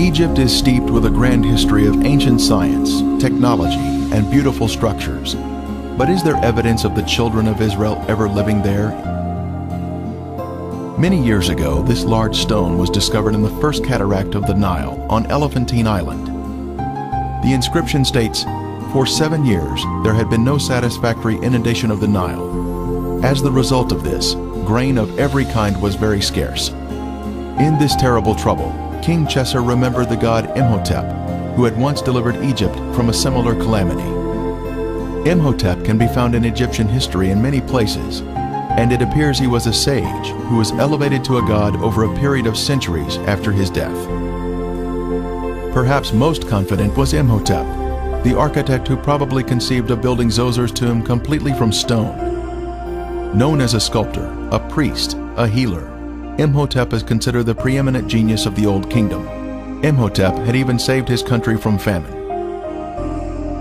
Egypt is steeped with a grand history of ancient science, technology, and beautiful structures. But is there evidence of the children of Israel ever living there? Many years ago, this large stone was discovered in the first cataract of the Nile on Elephantine Island. The inscription states, "For 7 years, there had been no satisfactory inundation of the Nile. As the result of this, grain of every kind was very scarce." In this terrible trouble, King Chesser remembered the god Imhotep, who had once delivered Egypt from a similar calamity. Imhotep can be found in Egyptian history in many places, and it appears he was a sage who was elevated to a god over a period of centuries after his death. Perhaps most confident was Imhotep, the architect who probably conceived of building Zozer's tomb completely from stone. Known as a sculptor, a priest, a healer, Imhotep is considered the preeminent genius of the Old Kingdom. Imhotep had even saved his country from famine.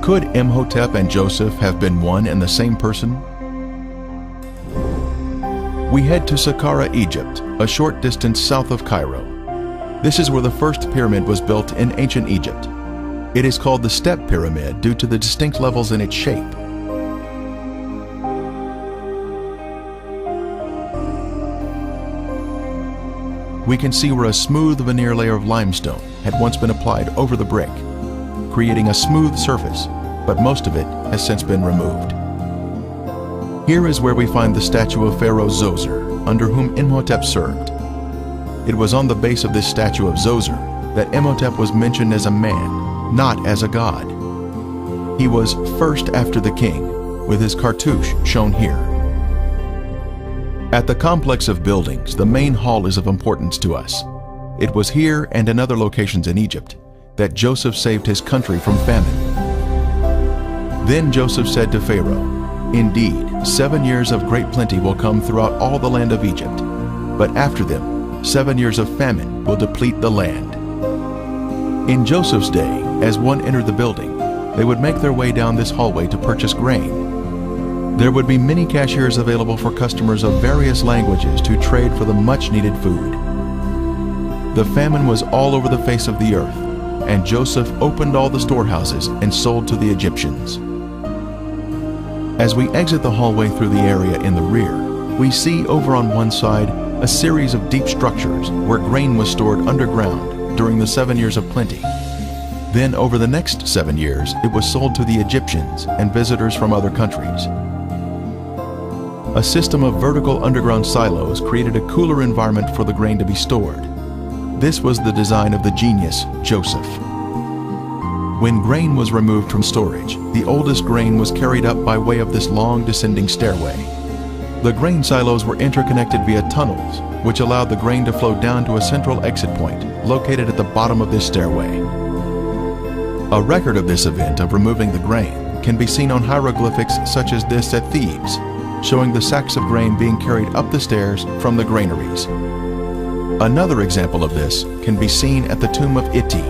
Could Imhotep and Joseph have been one and the same person? We head to Saqqara, Egypt, a short distance south of Cairo. This is where the first pyramid was built in ancient Egypt. It is called the Step Pyramid due to the distinct levels in its shape. We can see where a smooth veneer layer of limestone had once been applied over the brick, creating a smooth surface, but most of it has since been removed. Here is where we find the statue of Pharaoh Zoser, under whom Imhotep served. It was on the base of this statue of Zoser that Imhotep was mentioned as a man, not as a god. He was first after the king, with his cartouche shown here. At the complex of buildings, the main hall is of importance to us. It was here and in other locations in Egypt that Joseph saved his country from famine. Then Joseph said to Pharaoh, "Indeed, 7 years of great plenty will come throughout all the land of Egypt, but after them, 7 years of famine will deplete the land." In Joseph's day, as one entered the building, they would make their way down this hallway to purchase grain. There would be many cashiers available for customers of various languages to trade for the much-needed food. The famine was all over the face of the earth, and Joseph opened all the storehouses and sold to the Egyptians. As we exit the hallway through the area in the rear, we see over on one side a series of deep structures where grain was stored underground during the 7 years of plenty. Then over the next 7 years, it was sold to the Egyptians and visitors from other countries. A system of vertical underground silos created a cooler environment for the grain to be stored. This was the design of the genius, Joseph. When grain was removed from storage, the oldest grain was carried up by way of this long descending stairway. The grain silos were interconnected via tunnels, which allowed the grain to flow down to a central exit point located at the bottom of this stairway. A record of this event of removing the grain can be seen on hieroglyphics such as this at Thebes, showing the sacks of grain being carried up the stairs from the granaries. Another example of this can be seen at the tomb of Iti.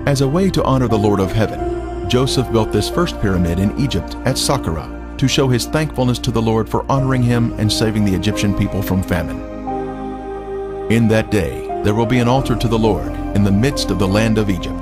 As a way to honor the Lord of Heaven, Joseph built this first pyramid in Egypt at Saqqara to show his thankfulness to the Lord for honoring him and saving the Egyptian people from famine. In that day, there will be an altar to the Lord in the midst of the land of Egypt.